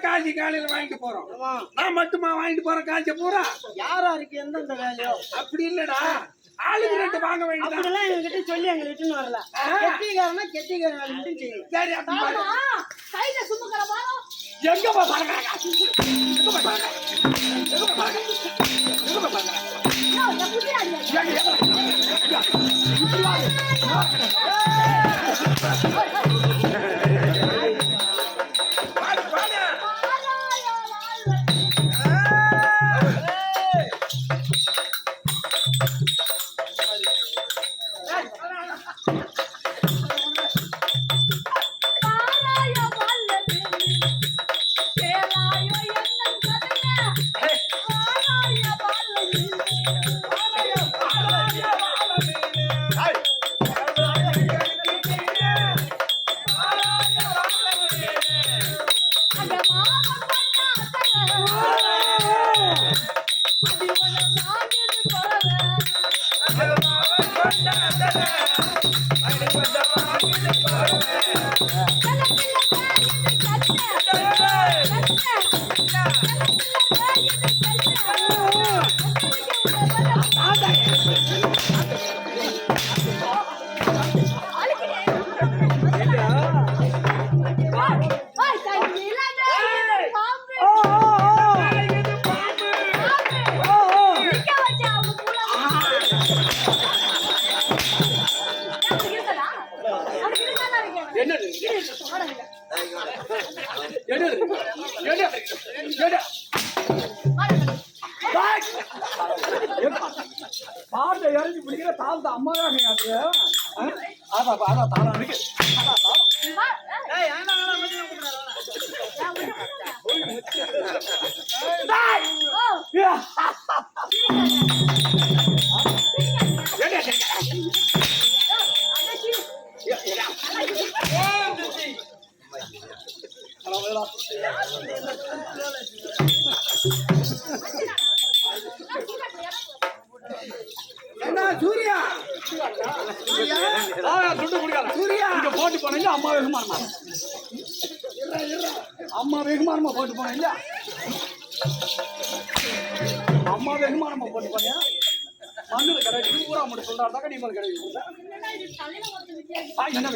காய்ச்சி காலையில வாங்கிட்டு போறோம். நான் மட்டுமா வாங்கிட்டு போறேன் காய்ச்ச பூரா? யாரா இருக்கு எந்தெந்த வேலையோ அப்படி இல்லடா, ஆளுக்கு ரெண்டு வாங்க வேண்டியது. அப்படிலாம் எங்ககிட்ட சொல்லி எங்க ரிட்டர்ன் வரல. கெட்டிக்காரனா கெட்டிக்கார வேலை மட்டும் செய்யும். சரி அப்படி கையில சும்முக்கிற பாரு. எங்க போறாங்க? எங்க போறாங்க? எங்க போறாங்க? எங்க போறாங்க? நான் புடிச்சு அடியா. பாட்டை இறங்கி பிடிக்கிற தாழ்த்த அம்மாதான் அதான் தாளம் இருக்கு. என்ன என்ன சூர்யா துண்டு குடிக்காத சூர்யா இங்க போட்டு போன இல்ல அம்மா வேகமானமா அம்மா வேகமானமா போட்டு போன இல்ல அம்மா வேகமானமா போட்டு போனியா மண்ணுல கிடையாது ஊரா மட்டும் சொல்றாங்க நீ மேல கிடையாது என்ன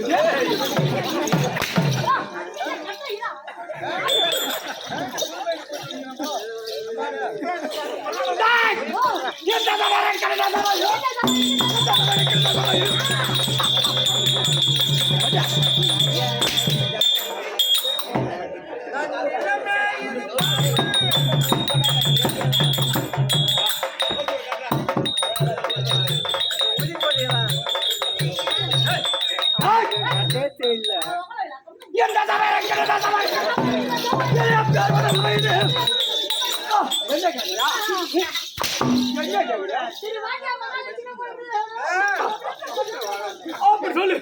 சொல்லு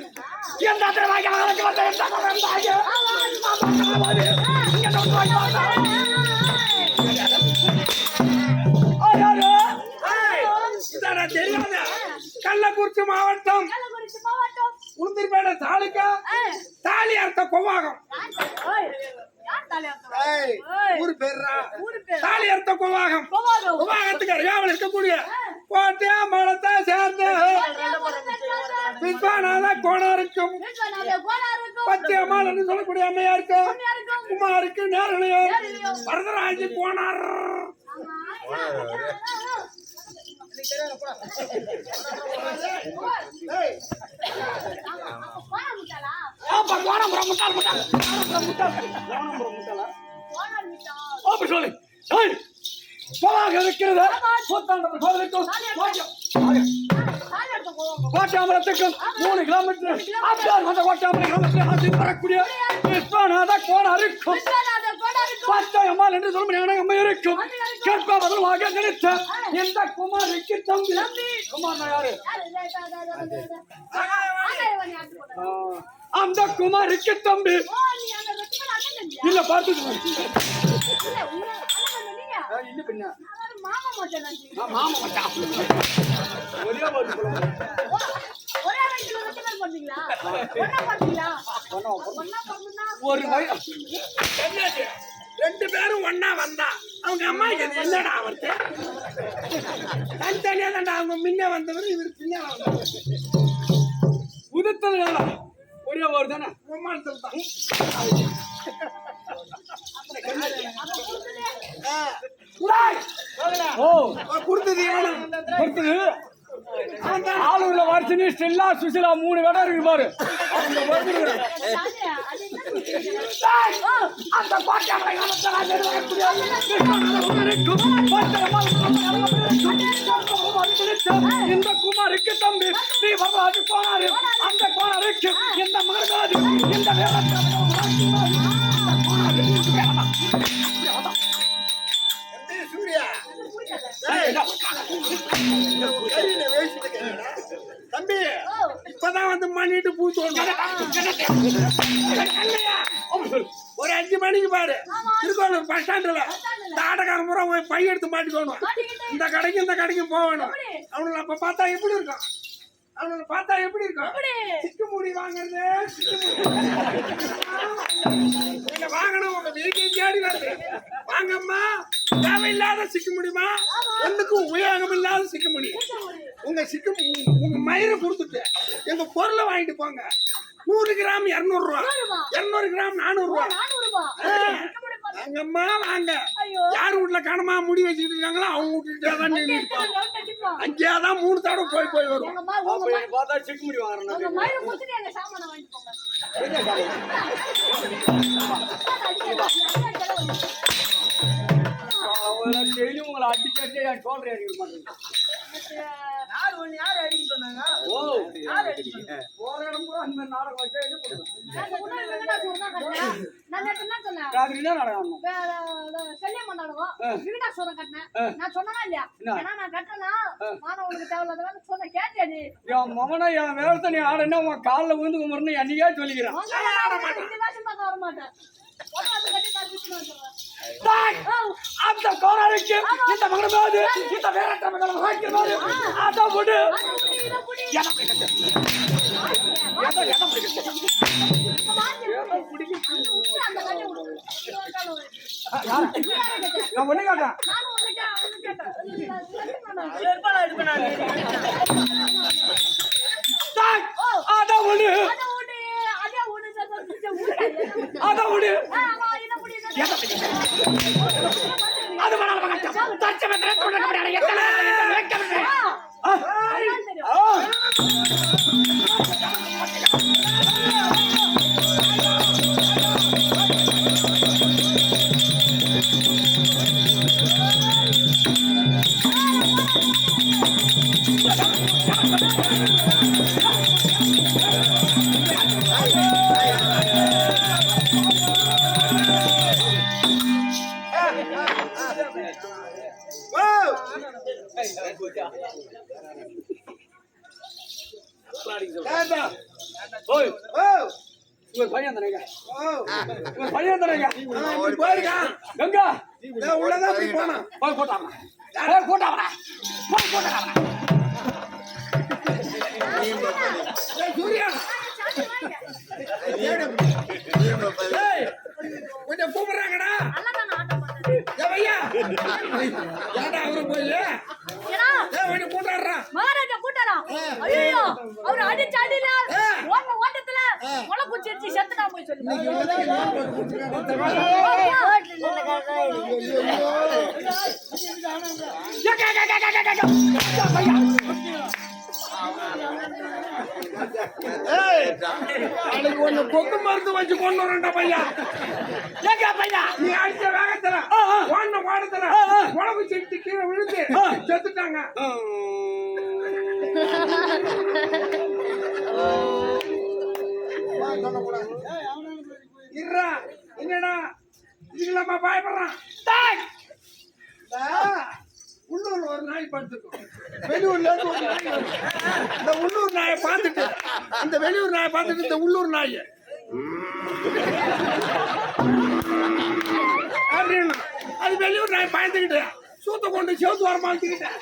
தெரியாத கள்ளக்குறிச்சி மாவட்டம் உளுந்தூர்பேட்டை தாலுக்கா தாலி அர்த்த கோவாகம் ஊரு பேர்ரா தாலி அர்த்த கோவாகம் கோவாகத்துக்கு அறியாமல் இருக்கக்கூடிய கோட்டை மலத்தை சேர்ந்து விஸ்வநாத கோணாருக்கும் பச்சையம்மாள் என்று சொல்லக்கூடிய அம்மையாருக்கும் குமாருக்கு நேரலையும் வரதராஜி கோணார் கோட்டாமரத்துக்கும் 3 கிலோமீட்டர் வரக்கூடிய விஸ்வநாத கோணாருக்கும் பச்சையம்மாள் என்று சொல்லும் அம்மையருக்கும் கேட்பாக நினைத்த இந்த குமாருக்கு தம்பி குமார் யாரு அந்த குமாருக்கு தம்பி இல்ல பார்த்து ஒரு 2 பேரும் ஒன்னா வந்தா அவங்க அம்மா என்னடா அவர்த்து தனித்தனியா தாண்டா அவங்க முன்ன வந்தவர் இவர் பின்ன வந்தவர் உதத்தல் ஒரே ஒரு தானே உமானத்தில் தான் கொடுத்தது ஆளுள்ள வரிசனி ஸ்டெல்லா சுசிலா 3 இடம் இருக்கு பாரு அந்த இந்த குமாருக்கு தம்பி ஸ்ரீ வரராஜு கோணாரு அந்த கோணாருக்கு இந்த மகராஜு இந்த தம்பி இப்பதான் வந்து மணிட்டு பூத்தோம் ஒரு 5 மணிக்கு பாரு திருக்கோளூர் பஸ் ஸ்டாண்டுல தாடகார முறை போய் பை எடுத்து மாட்டிக்கணும் இந்த கடைக்கு போகணும் அவனுக்கு அப்ப பார்த்தா எப்படி இருக்கும் அவனுக்கு பார்த்தா எப்படி இருக்கும் சிக்கு மூடி வாங்குறது வாங்கணும் உங்க வீட்டையும் தேடி வருது வாங்கம்மா தேவையில்லாத சிக்க முடியுமா ஒண்ணுக்கும் உபயோகம் இல்லாத சிக்க முடியும் உங்க மயிரை கொடுத்துட்டு எங்க பொருளை வாங்கிட்டு போங்க 100 கிராம் 200 ரூபா 200 கிராம் 400 ரூபா வாங்கம்மா வாங்க யார் வீட்டுல கனமா முடி வச்சுட்டு இருக்காங்களோ அவங்க வீட்டுதான் அங்கேயாதான் 3 தடவை போய் வரும் பார்த்தா சிக்க முடி வாங்குறேன் டெய்லி உங்களை அடிக்கடி சொல்றேன் யாரு அடிக்க சொன்னாங்க போற இடம் கூட அந்த நாடகம் வச்சா மகனா என் வேலை நீ ஆடனா உன் காலில் விழுந்து கும்பிடணும் என்னைக்கே சொல்லிக்கிறேன் டேய், அந்த கோராளிக்கு இந்த மகனமாவது இந்த வேறற்ற மகனை வாங்கிடுவாரு. அதான் விடு. எதை பிடிக்கிறது? எதை பிடிக்கிறது? நான் ஒண்ணு கேட்டேன். டேய், அதான் விடு. அதான் விடு. எதை பிடிக்கிறது? அது மணால மகன் தச்சமத்திர தொடக்க முடியாது. எத்தனை வைக்கிறது? ஓய், உங்க பையன் தானேங்க? உங்க பையன் தானேங்க? போயிருக்கான் கங்கா உள்ளதான் போய் போனான். போய் போட்டாங்க. போய் போட்டாங்க. போய் போட்டாங்க. சூர்யா கொஞ்சம் கூப்பிடுறாங்கடா. ஐயா ஏன்டா அவரு போய் கொஞ்சம் கூட்டாடுறான். மகாராஜா கூட்டாரா? ஐயோ, அவர் அடிச்ச அடியில ஓட்டத்துல முளை குச்சி அடிச்சு செத்துட்டா போய் சொல்லு. நாளைக்கு ஒண்ணு கொக்கு மருந்து வச்சு கொண்டு வரேன்டா பையா. ஏங்க பையா, நீ அடிச்ச வேகத்துல ஓடின பாடத்துல உழவு செட்டு கீழே விழுந்து செத்துட்டாங்க. இருடா, என்னடா இதுலமா பயப்படுறான். உள்ளூர்ல ஒரு நாய் படுத்துக்கும், வெளியூர்ல இருந்து ஒரு நாய் வரும். இந்த உள்ளூர் நாயை பார்த்துட்டு இந்த வெளியூர் நாயை பார்த்துட்டு இந்த உள்ளூர் நாய் அப்படின்னு அது வெளியூர் நாய் பயந்துக்கிட்டு சூத்த கொண்டு செவுத்து வர மாட்டிக்கிட்டேன்.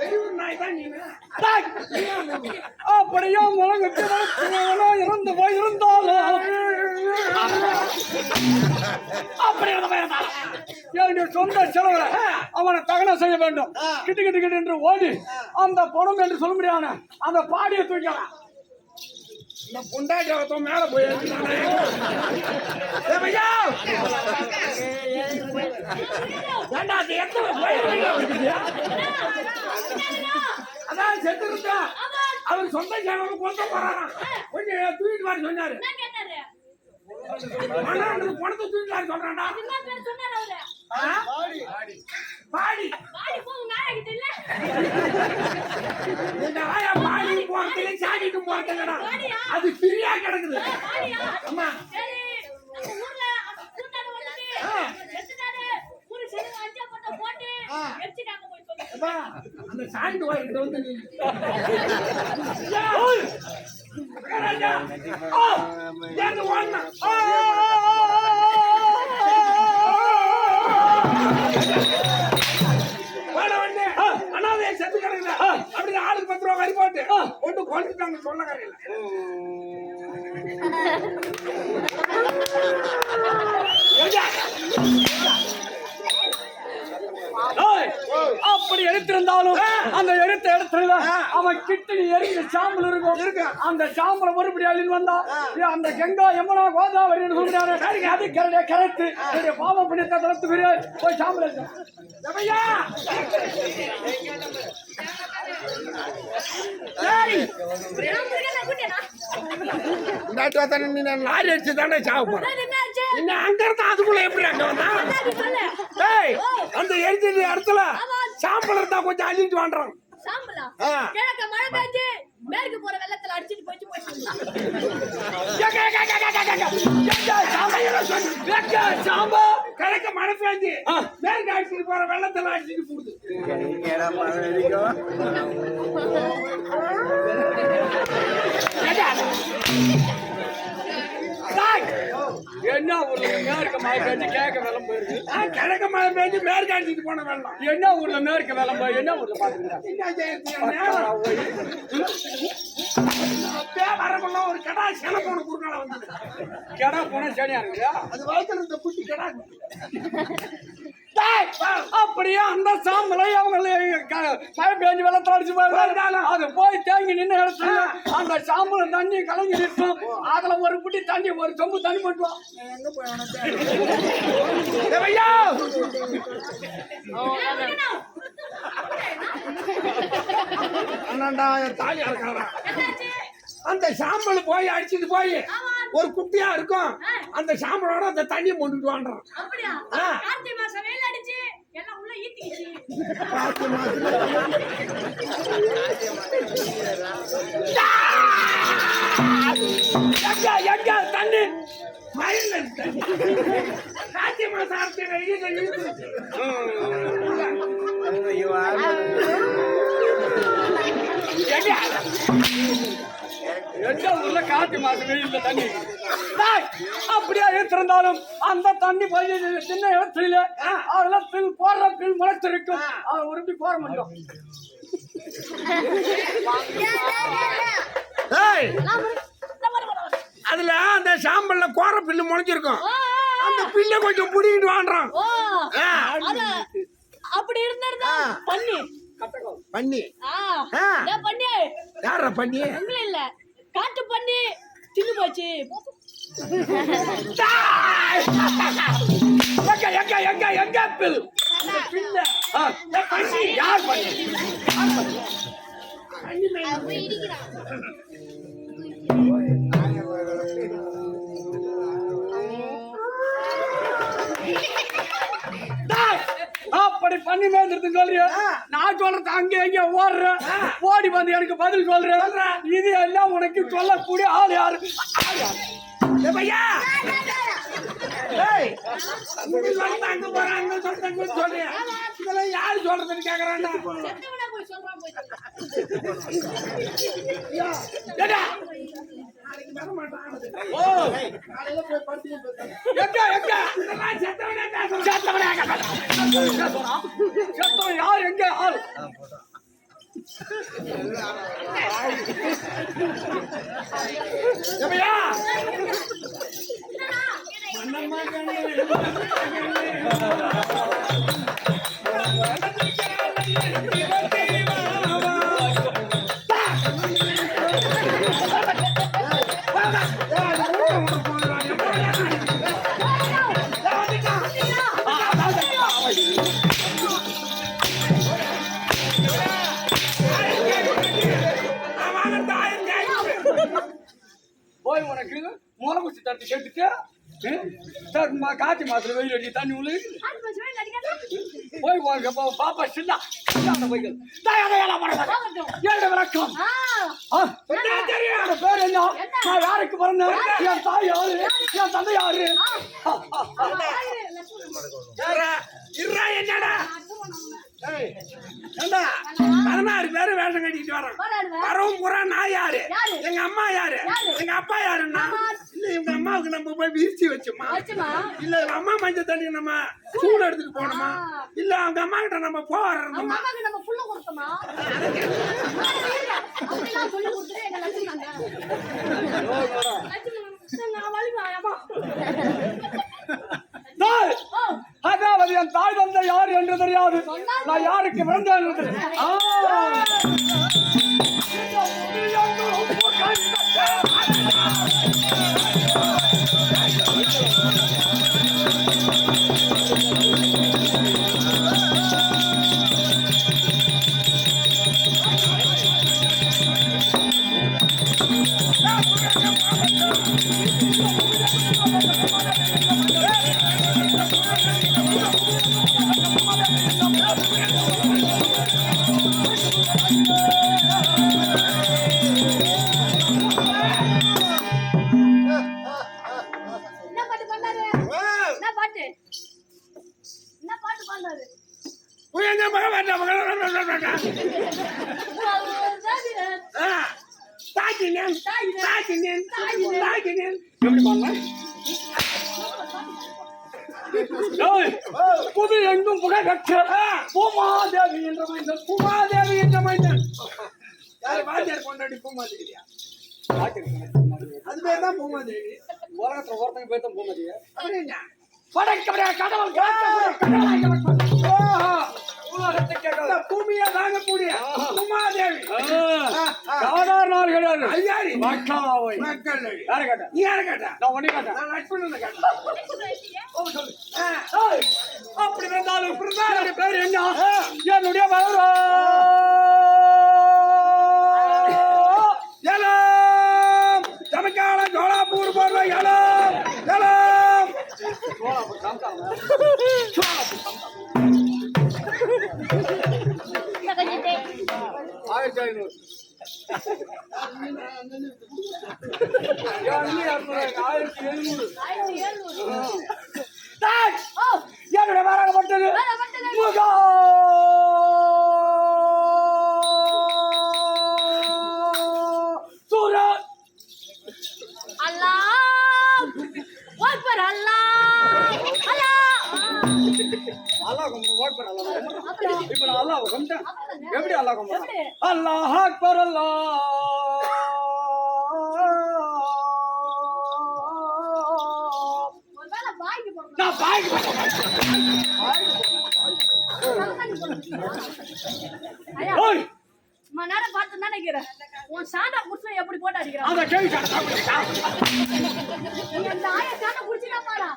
வெளியூர் நாய் தான் நீங்க. அப்படியே உலகத்து இறந்து போயிருந்தாலும் அப்படி என்னுடைய சொந்த செலவுல அவனை தகனம் செய்ய வேண்டும். கிட்டு கிட்டு கிட்டு என்று ஓடி அந்த பணம் என்று சொல்ல முடியாத அந்த பாடியை தூக்கலாம். இந்த புண்டாட்டத்தை மேல போய் அதான் செத்து இருக்கா. அவர் சொந்த சேனல் கொண்டு போறாராம். கொஞ்சம் தூக்கிட்டு வர சொன்னாரு. பணத்தை தூக்கிட்டு வர சொல்றான்டா. பாடி இந்த ஆயா பாடி போறதுல சாடிட்டு போறதுங்கடா. அது ஃப்ரீயா கிடக்குது. அம்மா அந்த சாண்டு வாங்கிட்டு வந்து அனாதைய செத்து கிடக்குது. அப்படி ஆளுக்கு 10 ரூபா வரி போட்டு கொண்டு கொண்டுட்டாங்க சொல்ல கரையில. அப்படி எடுத்திருந்தாலும் அந்த எடுத்த இடத்துல அவன் கிட்டணி எரிஞ்ச சாம்பல் இருக்கும். அந்த சாம்பலை மறுபடி அழிந்து வந்தா அந்த கங்கா யமுனா கோதாவரி சொல்றாரு. அது கரைத்து பாவம் பிடித்த தளத்துக்கு போய் சாம்பல் லாரி அடிச்சு தானே சாவு போறேன். அங்க இருந்தா அதுக்குள்ள எப்படி அங்க வந்தா? அந்த எரிஞ்ச இடத்துல சாம்பல் இருந்தா கொஞ்சம் அள்ளிட்டு வாண்டான். சாம்பலா? கிழக்க மழை பெஞ்சு மேற்கு போற வெள்ளத்துல அடிச்சிட்டு போயிட்டு சாம்பா கிழக்க மழை பெஞ்சு மேற்கு அடிச்சுட்டு போற வெள்ளத்துல அடிச்சுட்டு போடுது. என்ன ஊர்ல மேற்கு மழை பெஞ்சு கேட்க வெள்ளம் போயிருக்கு. கிழக்க மழை பெஞ்சு மேற்கு அடிச்சுட்டு போன வெள்ளம். என்ன ஊர்ல மேற்கு வெள்ளம் போய் என்ன ஊர்ல பாத்துக்கிறேன் வரக்குள்ள ஒரு கடா செல போன குறுக்கால வந்தது. கெடா போனா சரியா இருக்குதா? அது வயிற்றுல இந்த குட்டி கடா. அப்படியே அந்த சாம்பலை அவங்க மழை பெஞ்சு வெள்ளத்துல அடிச்சு போயிருந்தாங்க. அது போய் தேங்கி நின்று இடத்துல அந்த சாம்பல தண்ணி கலங்கி நிற்கும். அதுல ஒரு புட்டி தண்ணி ஒரு சொம்பு தண்ணி மட்டும் எங்க போய் தாலியா இருக்காரா அந்த சாம்பல் போய் அடிச்சுட்டு போய் ஒரு குட்டியா இருக்கும். அந்த சாம்பலோட அந்த தண்ணியை கொண்டுட்டு வாண்டான். அப்படியா? கார்த்திகை மாசம் வெயில் அடிச்சு எல்லாம் உள்ள ஈத்திக்கிச்சு. எங்க தண்ணி மயில கார்த்திகை மாசம் அரைச்சி எந்த ஊர்ல கார்த்திகை மாசம் வெயில்ல தண்ணி அப்படியே இருந்திருந்தாலும் அந்த தண்ணி போய் சின்ன இடத்துல அதெல்லாம் பில் போடுற பில் முளைச்சிருக்கும். அதை உருப்பி போட மாட்டோம். அதுல அந்த சாம்பல்ல கோர பில்லு முளைச்சிருக்கும். அந்த பில்ல கொஞ்சம் புடிக்கிட்டு வாண்டான். அப்படி இருந்தா பண்ணி பண்ணி பண்ணி யாரா பண்ணி உங்கள இல்ல காட்டு பண்ணி தின்னு போச்சு. எங்க பில் பண்ணி யார் பண்ணி அப்படி பண்ணி மேய்ஞ்சிருந்து சொல்றிய நான் சொல்றது அங்க எங்க ஓடுறேன். ஓடி வந்து எனக்கு பதில் சொல்றேன். இது எல்லாம் உனக்கு சொல்லக்கூடிய ஆள் யாரு? அங்க போறாங்க சொல்றேன். இதெல்லாம் யாரு சொல்றதுன்னு கேக்குறாங்க. யார் எங்க ஆள் போய் உனக்கு முளை குச்சி தட்டு கேட்டுட்டு காய்ச்சி மாசத்துல வெயில் அடி தண்ணி உள்ள போய் பாப்பா சின்ன போய்கள் விளக்கம் பேர் என்ன? நான் யாருக்கு பிறந்தேன்? என் தாய் யாரு? என் தந்தை யாரு? என்னடா 16 பேரு வேஷம் கட்டிட்டு வரோம். வரவும் பூரா நான் யாரு? எங்க அம்மா யாரு? எங்க அப்பா யாருன்னா இல்ல இவங்க அம்மாவுக்கு நம்ம போய் வீழ்ச்சி வச்சோமா? இல்ல அம்மா மஞ்சள் தண்ணி நம்ம சூடு எடுத்துட்டு போனோமா? இல்ல அவங்க அம்மா கிட்ட நம்ம போறோமா? அதாவது என் தாய் தந்தை யார் என்று தெரியாது. நான் யாருக்கு பிறந்தேன் என்று உயர்ந்த மகன் வேண்டாம் தாக்கினேன் எப்படி பண்ணலாம்? புது எங்கும் புகழ் பெற்ற பூமாதேவி என்ற மைந்தன். பூமாதேவி என்ற மைந்தன் யாரு வாத்தியார் கொண்டாடி பூமாதேவியா? அது பேர் தான் பூமாதேவி. உலகத்துல ஒருத்தங்க பேர் தான் பூமாதேவி. அப்படின்னா படைக்கப்பட கடவுள் பூமியை தாங்கக்கூடிய பூமாதேவி சாதாரண நாள் கிடையாது. ஐயாரி மக்களாவை மக்கள் யாரை கேட்ட? நீ யாரை கேட்டா? நான் ஒண்ணு கேட்டேன். நான் லட்சுமணனை கேட்டேன். அப்படி இருந்தாலும் என்னுடைய பேர் என்ன? என்னுடைய வளரோ எலம் தமிழ்கால ஜோலாப்பூர் போடுற எலம் எலம் 1500 என்னுடைய வராகப்பட்டது முகா சூரன் இப்ப நான் அல்லாஹ் கும்பிட்டேன். எப்படி அல்லாஹ் கும்பிட்டேன்? அல்லாஹ் அக்பர் நான் பாய்க்கு ஓய் நேரம் பார்த்து தான் நினைக்கிறேன். உன் சாண்டா குடிச்சு எப்படி போட்டு அடிக்கிறான்? அந்த கேள்வி இந்த ஆய சாண்டா குடிச்சுனா பாரா.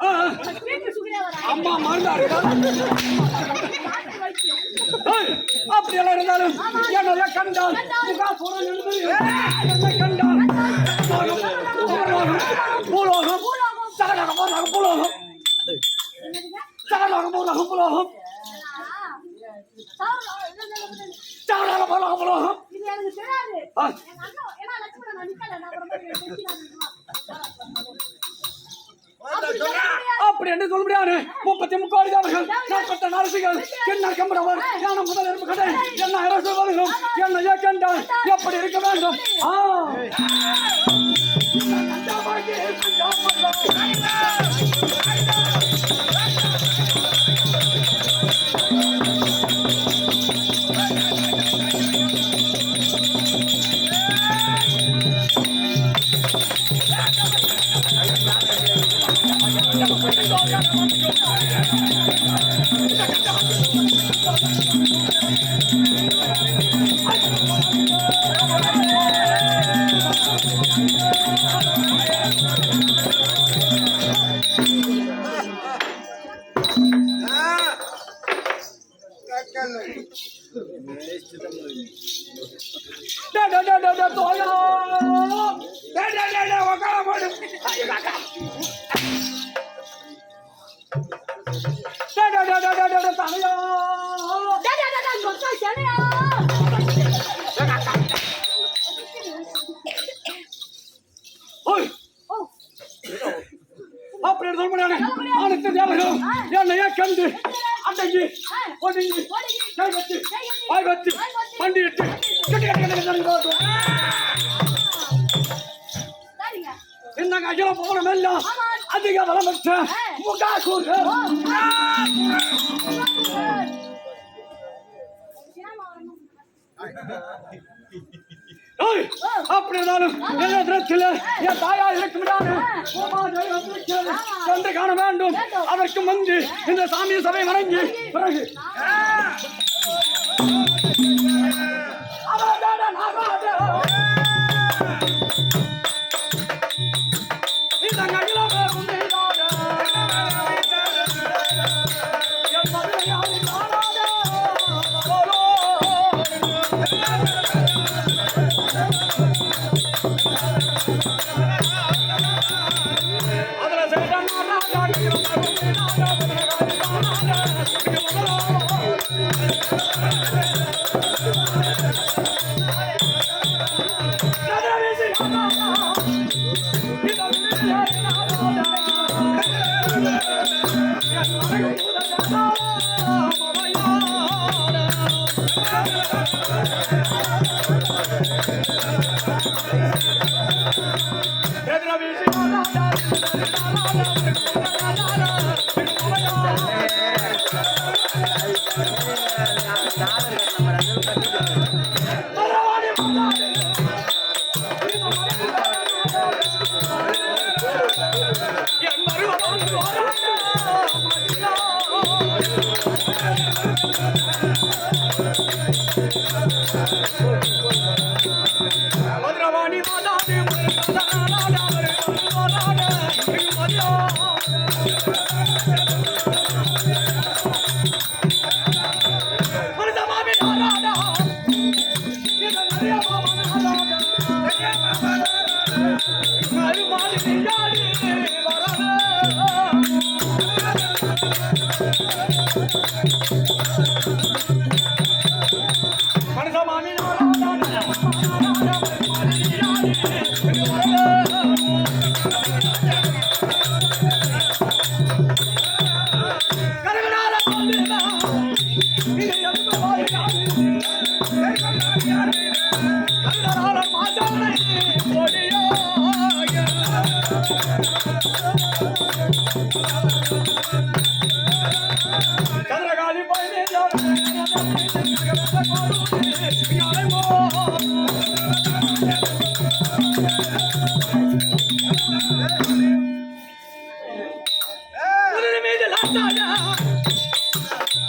வீட்டு சுகியா வரா. அம்மா மறந்தாரு. அப்படி எல்லாம் இருந்தாலும் என்னைய கண்டால் முகாசுரன் எழுது என்னை கண்டால் பூலோகம் சகலகம் பூலோகம் பூலோகம் சகலகம் பூலோகம் பூலோகம் சகலகம் பூலோகம் பூலோகம் இது எனக்கு தெரியாது. எங்க அண்ணா ஏனா லட்சுமணன் நான் நிக்கல நான் ரொம்ப அப்படி என்று சொல்ல முடியாது. 33 அவர்கள் 40 நரசிகள் என்ன கம்பரவர் ஞான முதல் இருப்பு கடை என்ன அரசு வருகும் என்ன கண்டால் எப்படி இருக்க வேண்டும்? அப்படி சொல்ல முடியாது. அனைத்து தேவர்களும் என்னைய கண்டு அடங்கி ஒடுங்கி கை வச்சு வாய் வச்சு பண்டிட்டு இந்த அகில போகணும் எல்லாம் அதிக பலம் பெற்ற முகாசூர்கள் அப்படி இருந்தாலும் எல்லாத்தில என் தாயா இருக்கும் கண்டு காண வேண்டும். அதற்கு முன்பு இந்த சாமி சபை வணங்கி பிறகு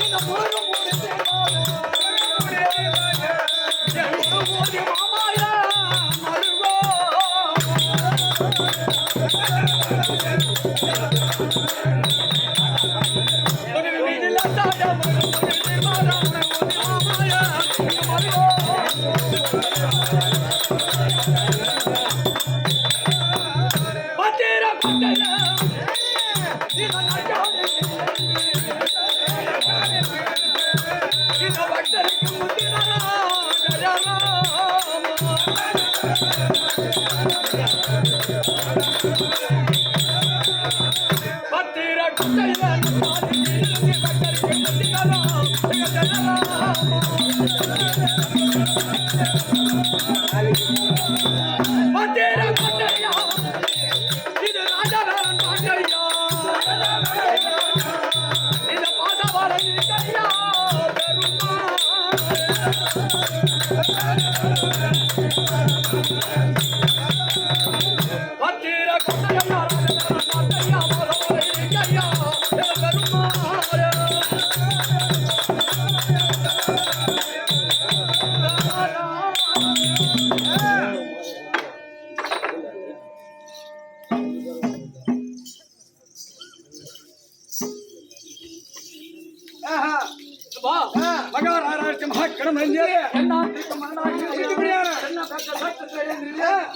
இந்த முருகன் மூடி மாமாயா மருகோ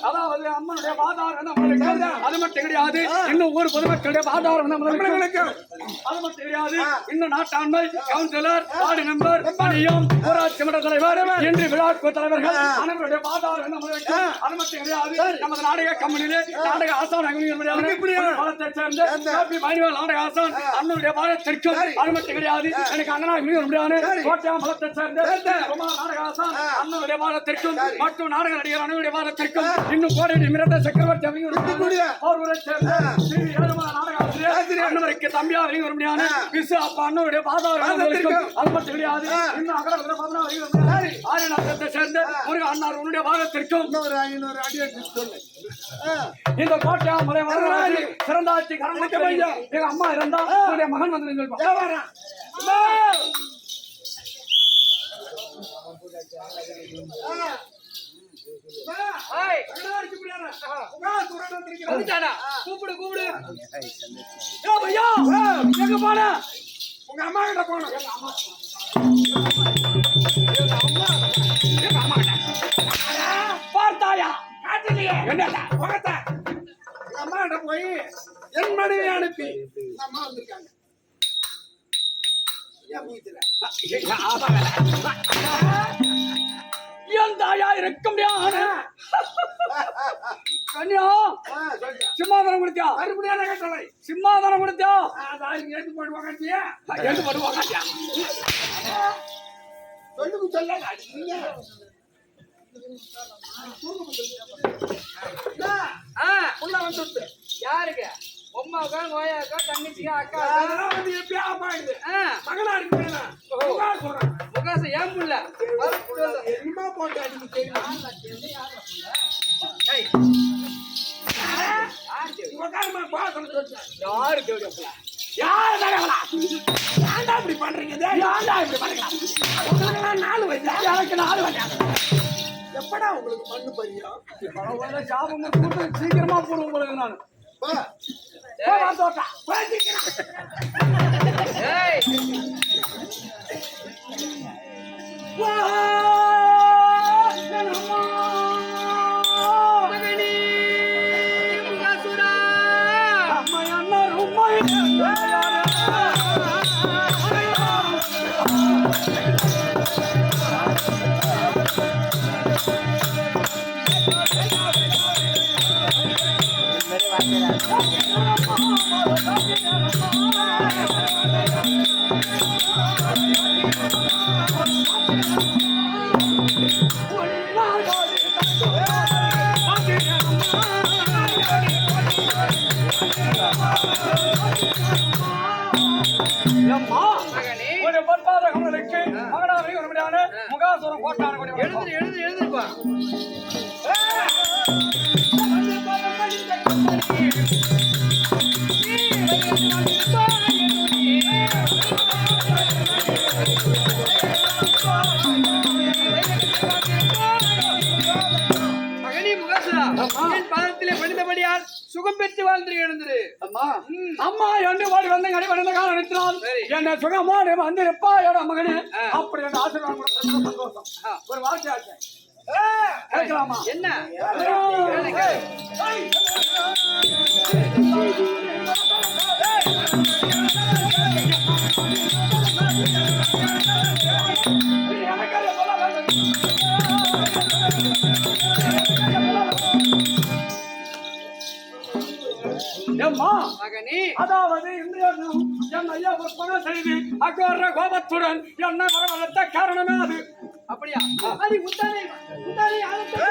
அதாவது அம்மனுடைய பாதாரம் அது மட்டும் கிடையாது. இன்னும் ஊர் பொதுமக்களுடைய பாதாரம் நம்மளுக்கு அது மட்டும் கிடையாது. இன்னும் நாட்டாண்மை கவுன்சிலர் வார்டு மெம்பர் பணியம் ஊராட்சி மன்ற தலைவர் இன்று விழாக்கு தலைவர்கள் அனைவருடைய பாதாரம் நம்மளுக்கு அது மட்டும் கிடையாது. நமது நாடக கம்பெனியிலே நாடக ஆசான் பாலத்தை சேர்ந்த நாடக ஆசான் அண்ணனுடைய பாதத்திற்கும் அது மட்டும் கிடையாது. எனக்கு அண்ணனா முடியாது கோட்டையாம் பலத்தை சேர்ந்த நாடக ஆசான் அண்ணனுடைய பாதத்திற்கும் மற்றும் நாடக நடிகர் அண்ணனுடைய பாதத்திற்கும் இன்னும் கோடை மிரட்ட சக்கரவர்த்தி அவர்களை சேர்ந்த நாடக ஆசிரியர் அண்ணவருக்கு தம்பியா வர முடியாது. விசு அப்பா அண்ணனுடைய பாதாரம் அது மட்டும் கிடையாது. இன்னும் ஆரியநாட்டத்தை சேர்ந்த முருக அண்ணார் உன்னுடைய பாதத்திற்கும் இந்த கோட்டையாம் மலை வரலாறு சிறந்தாட்சி எங்க அம்மா இருந்தா உன்னுடைய மகன் வந்து கூப்பிடு கூப்பிடு எங்க போன உங்க அம்மா கிட்ட போன பார்த்தாயா காட்டிலேயே என்ன முகத்தை அம்மா கிட்ட போய் என் மனைவி அனுப்பி அம்மா வந்திருக்காங்க. என் தாயா இருக்க முடியாது சிம்மாதனம் கொடுத்தியா மறுபடியும் கேட்டலை சிம்மாதனம் கொடுத்தியா எடுத்து போட்டு உக்காண்டியா எடுத்து போட்டு உக்காண்டியா சொல்லுக்கு சொல்ல வந்து யாருக்கு அம்மாக்கா நோயாக்கா தங்கச்சிக்கா அக்கா அதெல்லாம் வந்து எப்படியா ஆமாயிடுது மகனா இருக்கு முகாசம் ஏன் புள்ள என்னமா போட்டு அடிக்க தெரியுமா யாரு தேவையா யாரு தரவலா ஏன்டா இப்படி பண்றீங்க ஏன்டா இப்படி பண்றீங்க 4 வயசு எனக்கு 4 வயசு எப்படா உங்களுக்கு மண்ணு பரியும் ஜாபம் சீக்கிரமா போடுவோம் உங்களுக்கு நான் முகாசுரம் கோட்டான எழுதுப்பா எழுந்திரு எழுந்திரு. அம்மா அம்மா என்று ஓடி வந்து கடி வந்த காலம் நிறுத்தினால் சரி. என்ன சுகமோடு வந்து எப்பா எட மகனே அப்படி என்று ஆசீர்வாதம் கொடுத்த சந்தோஷம். ஒரு வார்த்தையாச்சு கேட்கலாமா? என்ன ஏம்மா மகனே, அதாவது இன்றைய தினம் என் ஐயா ஒப்பனை செய்து அக்கோர கோபத்துடன் என்னை வரவழைத்த காரணமே அது. அப்படியா? அது உத்தானே உத்தானே ஆலோசனை.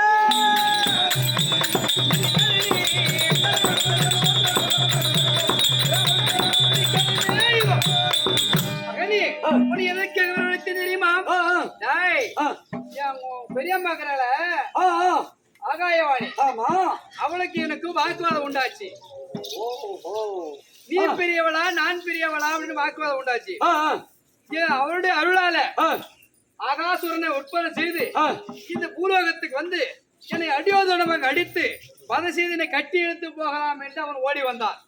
மகனே, அப்படி எதற்கு நினைத்து தெரியுமா? டேய், என் பெரியம்மா இருக்கிறாள, ஆகாயவாணி, ஆமா அவளுக்கு எனக்கு வாக்குவாதம் உண்டாச்சு. நீ பெரியவளா நான் பெரியவளா அப்படின்னு வாக்குவாதம் உண்டாச்சு. அவருடைய அருளால ஆகாசுரனை உட்பட செய்து இந்த பூலோகத்துக்கு வந்து என்னை அடியோதனமாக அடித்து வத செய்து என்னை கட்டி இழுத்து போகலாம் என்று அவன் ஓடி வந்தான்.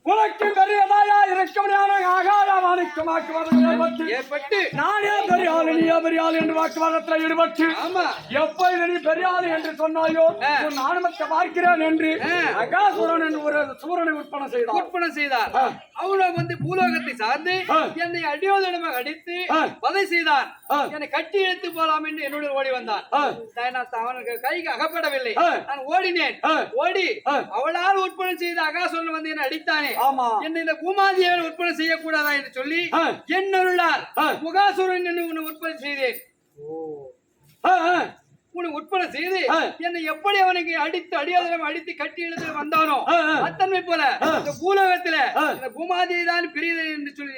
உனக்கு பெரியதாயா இருக்கமுடியான ஆகாரவாணிக்கு வாக்குவாதம் ஏற்பட்டு நானே பெரியாள் நீயா பெரியாள் என்று வாக்குவாதத்தில் ஈடுபட்டு ஆமா எப்போது நீ பெரியாள் என்று சொன்னாயோ உன் ஆணவத்தை பார்க்கிறேன் என்று அகாசுரன் என்று ஒரு சூரனை உட்பனை செய்தார். அவனோ வந்து பூலோகத்தை சார்ந்து என்னை அடியோதனமாக அடித்து வதை செய்தான். என்னை கட்டி இழுத்து போலாம் என்று என்னுடன் ஓடி வந்தான். அவனுக்கு கைக்கு அகப்படவில்லை. நான் ஓடினேன். ஓடி அவளால் உட்பனை செய்த அகாசுரன் வந்து என்னை அடித்தானே, என்னை இந்த பூமாதியை உற்பத்தி செய்யக்கூடாதா என்று சொல்லி என் அருளால் முகாசுரன் என்று உன்னை உற்பத்தி செய்தேன். உன்னை உட்பட செய்து என்னை எப்படி அவனுக்கு அடித்து அடியாதரம் அடித்து கட்டி இழுத்து வந்தானோ அத்தன்மை போல இந்த பூலோகத்துல இந்த பூமாதியை தான் பெரியது என்று சொல்லி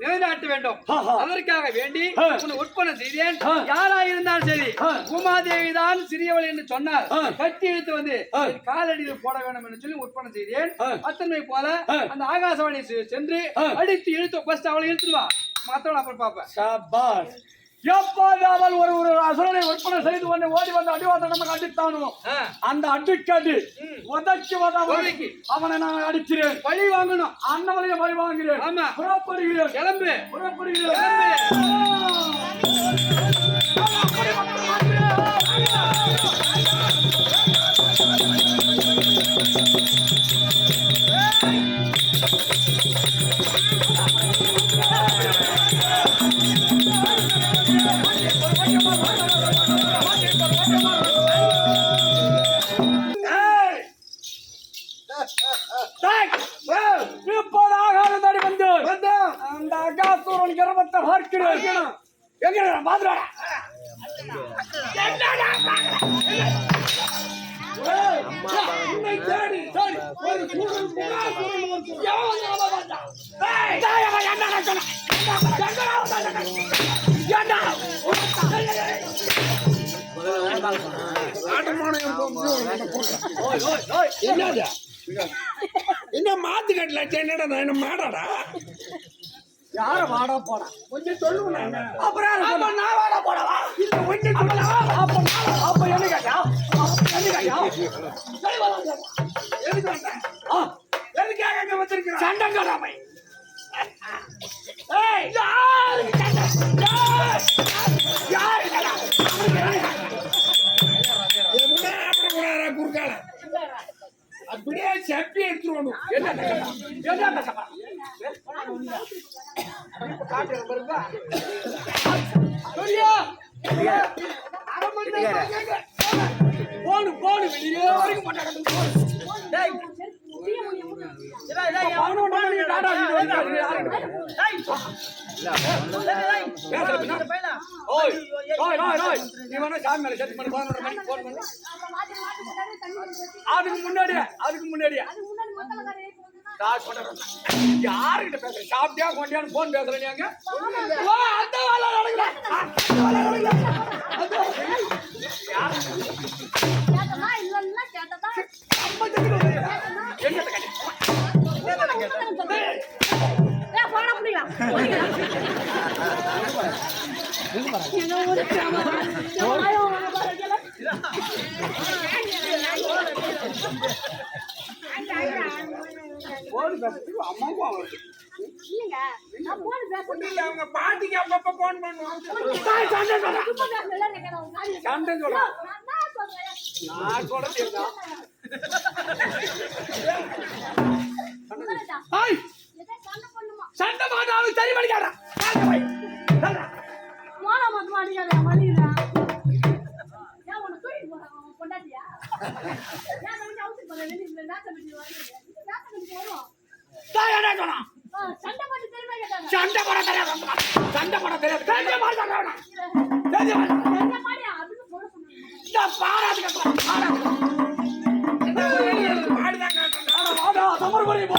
நிலைநாட்ட வேண்டும். அதற்காக வேண்டி உன்னை உட்பட செய்தேன். யாராயிருந்தாலும் சரி பூமாதேவி தான் சிறியவள் என்று சொன்னார் கட்டி இழுத்து வந்து காலடியில் போட வேண்டும் என்று சொல்லி உட்பட செய்தேன். அத்தன்மை போல அந்த ஆகாசவாணி சென்று அடித்து இழுத்து ஃபர்ஸ்ட் அவளை இழுத்துருவா, மற்றவள் அப்புறம் பாப்பேன். எப்போது அவள் ஒரு அசுரனை விற்பனை செய்து கொண்டு ஓடி வந்து அடிவாதம் நமக்கு அடித்தானோ அந்த அடிக்கடி உதச்சி உதவி அவனை நான் அடிக்கிறேன். பழி வாங்கணும், அண்ணவளையும் பழி வாங்குகிறேன். ஆமா, புறப்படுகிறேன். கிளம்பு, புறப்படுகிறேன். இப்போது ஆகாரம் தடி வந்து அந்த அகாசுரன் கர்வத்தை பார்க்கிறேன். எங்க பாத்துறா என்ன மாத்து கட்டல என்னடா என்ன மாடாடா யார வாடா போடா கொஞ்சம் சொல்லுங்க. அப்புறம் நான் வாடா போடவா இல்ல கொஞ்சம் சொல்லவா? அப்ப என்ன கேட்டா எதுக்காக அங்க வந்திருக்கிற சண்டங்கடாமை? குறுக்கால அப்படியே செப்பி எடுத்துருவணும். போனு வெளியே வரைக்கும் அதுக்கு முன்னாடியே யாருகிட்ட பேசுற சாப்பிட்டியா கொண்டியான்னு போன் பேசுறீங்க? அந்த வேலை போன் பேசுறதுக்கு அம்மாவும் அவருக்கு இல்லைங்க நான் போன் பேசுறேன் இல்ல அவங்க பாட்டிக்கு அப்பப்ப போன் பண்ணுவாங்க சண்டை சொல்றேன். சும்மா பேசல எனக்கு நான் காடி சண்டை சொல்றேன். நான் சொல்றேன் நான் கூட தெரியா உங்களடா ஹாய் எதை சண்டை பண்ணுமா சண்டை மாட்டாலும் சரி பண்ணிக்காடா. மோள மட்டும் அடிக்காத மலிடா ஏன் உன்னை தூக்கி போறான் அவன் பொண்டாட்டியா ஏன் வந்து அவுத்து போற வெளிய இந்த நாட்ட விட்டு வரீங்க இந்த நாட்ட விட்டு வரோம் நான் என்ன சொன்னான்? சண்டை போட்டு திரும்ப கேட்டாங்க சண்டை போட தெரியாது. சண்டை போட தெரியாது. சண்டை போட தெரியாது. சண்டை போட தெரியாது. என்ன பாடியா அதுக்கு போட சொன்னாங்க இந்த பாராதுக்கு அப்புறம் பாராது. பாடிதான் கேட்டேன் வாடா சமர்பணி போ.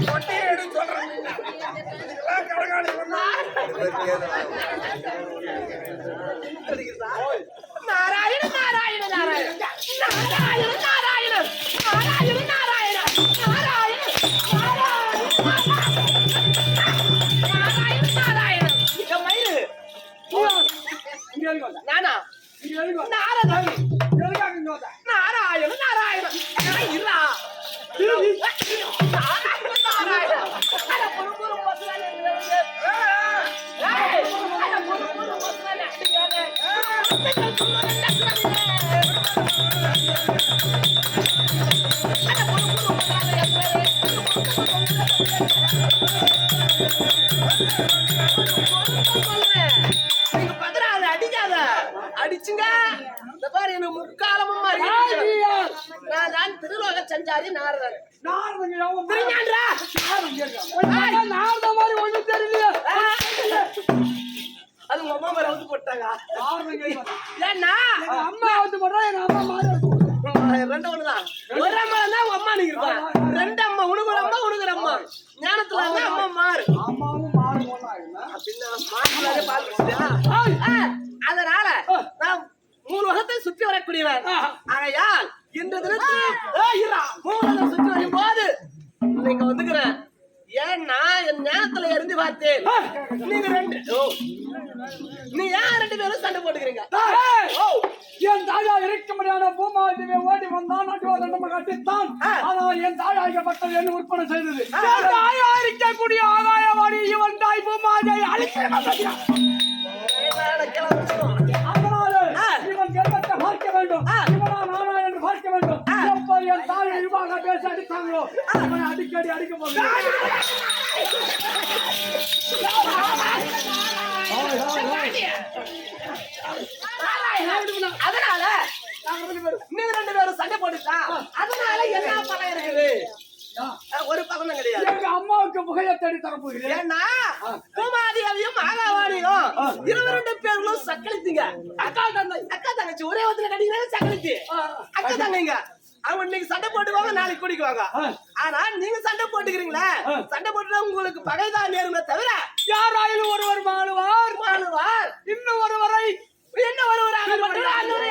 கொட்டையை எடுத்து சொல்றேன் இதெல்லாம் கடகாலி ஒண்ணு நாராயண நாராயண நாராயண நாராயண நாராயண நாராயண நாராயண நாராயண நாராயண நாராயண இங்க மயிறு இங்க எழுதி வந்தா. நானா இங்க எழுதி வந்தா. நாரதவி எதுக்காக இங்க வந்தா? நாராயண நாராயண இருடா நாராயண நாராயண அட புரு பசுவால ஏய் அட புரு பசுவால அடிக்காதே அடிச்சுங்க இந்த பாரு எனக்கு முக்காலமும் நான் தான் திருலோக சஞ்சாரி நாரதன் நாரதங்க எவன் திருஞான்றா நாரதங்க இருக்கான். நாரத மாதிரி ஒண்ணும் தெரியலையே. அது உங்க அம்மா மேல வந்து போட்டாங்க நாரதங்க இருக்கான். ஏன்னா எங்க அம்மா வந்து போடுறா, எங்க அம்மா மாதிரி வந்து போடுறா. ரெண்டு ஒண்ணுதான் ஒரு அம்மா தான் உங்க அம்மா நீங்க இருப்பா ரெண்டு அம்மா உனக்கு ஒரு அம்மா உனக்கு ஒரு அம்மா ஞானத்துல வந்து அம்மா மாறு அம்மாவும் மாறும் ஒண்ணா இருந்தா. அப்படின்னா மாட்டுலாவே பால் குடிச்சியா அதனால நான் மூணு வகத்தை சுற்றி வரக்கூடியவன் ஆகையால் இன்று தினத்தில் மூணு வகத்தை சுற்றி வரும் போது நீங்க வந்துக்கிறேன் ஏன்னா என் ஞானத்துல இருந்து பார்த்தேன் நீங்க ரெண்டு நீ ஏன் ரெண்டு பேரும் சண்டை போட்டுக்கிறீங்க ஏய், என் தாயா இருக்க முடியாத பூமாதேவி ஓடி வந்தான் நடுவதண்டம கட்டித்தான். ஆனால் என் தாயாகப்பட்டது என்ன உற்பத்தி செய்தது. என் தாயா இருக்கக்கூடிய ஆகாயவாடி இவன் தாய் பூமாதேவி அழிக்க அதனால இவன் கர்ப்பத்தை பார்க்க வேண்டும். இவனா நானா என்று பார்க்க வேண்டும். எப்ப என் தாயை இவாக பேச அடித்தாங்களோ அவனை அடிக்கடி அடிக்க போகிறேன். அதனால நீங்க ரெண்டு பேரும் சண்டை போட்டுட்டா அதனால என்ன பலம் இருக்குது ஒரு பலம் கிடையாது எங்க அம்மாவுக்கு புகையை தேடி தர போகிறேன். ஏன்னா பூமாதேவியும் ஆகாவாணியும் 22 பேர்களும் சக்களித்தீங்க அக்கா தங்கச்சி ஒரே ஒருத்தர கட்டிக்கிறேன் சக்களிச்சு அக்கா தங்கைங்க அவங்க இன்னைக்கு சண்டை போட்டுக்குவாங்க நாளைக்கு குடிக்குவாங்க ஆனா நீங்க சண்டை போட்டுக்கிறீங்களா சண்டை போட்டுனா உங்களுக்கு பகைதான் நேருமே தவிர யாராயிலும் ஒருவர் மாறுவார் இன்னும் ஒருவரை என்ன ஒருவராக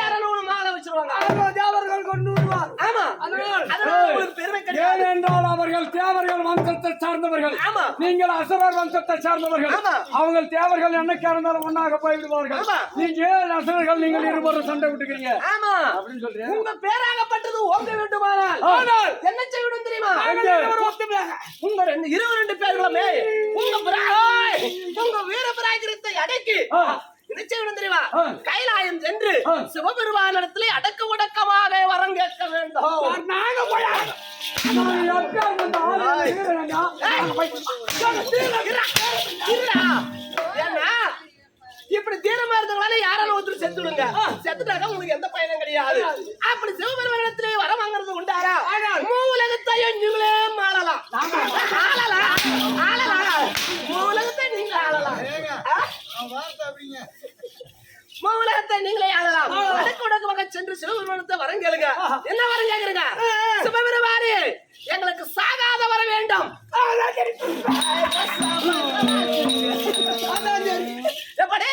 யாராலும் மாலை வச்சிருவாங்க தேவர்கள் கொண்டு வருவார். ஆமா அதனால உங்களுக்கு பெருமை கிடையாது ஏனென்றால் அவர்கள் தேவர்கள் வம்சத்தை சார்ந்தவர்கள். ஆமா. நீங்கள் அசுரர் வம்சத்தை சார்ந்தவர்கள். ஆமா. அவங்க தேவர்கள் என்னைக்கா இருந்தாலும் ஒன்னாக போய்விடுவார்கள். ஆமா. நீங்க ஏன் அசுரர்கள் நீங்கள் இருவரும் சண்டை விட்டுக்கிறீங்க ஆமா அப்படின்னு சொல்றேன். உங்க பேராகப்பட்டது ஓங்க வேண்டுமானால் ஆனால் என்ன செய்யணும் தெரியுமா எங்க? உங்க 22 பேர்களுமே உங்க வீர பிராயத்தை அடக்கி என்ன செய்யணும் தெரியுமா கைலாயம் சென்று சிவபெருமானிடத்திலே அடக்க உடக்கமாக வரம் கேட்க வேண்டும் நாங்க போய் ஏன்னா இப்படி தீரமா இருந்தவங்களால யாராலும் ஒருத்தர் வந்து செத்துடுங்க. செத்துட்டாக்க உங்களுக்கு எந்த பயனும் கிடையாது. அப்படி சிவபெருமானிடத்திலே வரம் வாங்குறது உண்டாரா? மூலகத்தையும் நீங்களே ஆளலாம். மூலகத்தை நீங்க ஆளலாம். மூலகத்தை நீங்களே ஆளலாம். வடக்கு வடக்கு சென்று சிவபெருமானத்தை வரம் கேளுங்க. என்ன வரம் கேக்குறீங்க? சிவபெருமானே எங்களுக்கு சாகாத வர வேண்டும். எப்படி?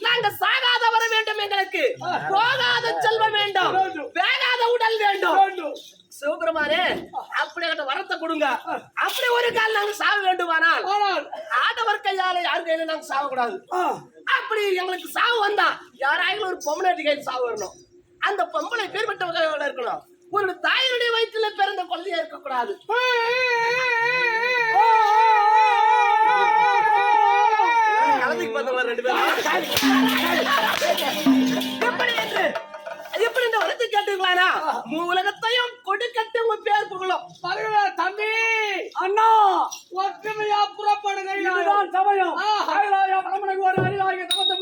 நாங்க சாகாத வர வேண்டும். எங்களுக்கு போகாத செல்வம் வேண்டும், வேகாத உடல் வேண்டும். சிவபெருமானே அப்படியாட்ட வரத்தை கொடுங்க. அப்படி ஒரு கால் நாங்க சாக வேண்டுமானால் ஆடவர் கையால யார் கையில நாங்க சாக கூடாது. அப்படி எங்களுக்கு சாவு வந்தா யாராயிலும் ஒரு பொம்பளை கையில் சாவு வரணும். அந்த பொம்பளை பேர்பட்ட வகையோட இருக்கணும். ஒரு தாயினுடைய வயிற்றுல பிறந்த குழந்தையா இருக்க கூடாது. கலந்துக்கு பார்த்தவங்க ரெண்டு பேரும் எப்படி இந்த வரத்தை கேட்டுக்கலானா? உலகத்தையும் கொடுக்கட்டு உங்க பேர் புகழும். தம்பி அண்ணா ஒற்றுமையா புறப்படுகை சமயம் பிரமணக்கு ஒரு அறிவாகிய தமத்தை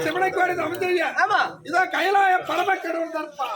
சிவனைக்கு அமைச்சரியா ஆமா இதோ கைலாய பரம கடவுள் தற்பா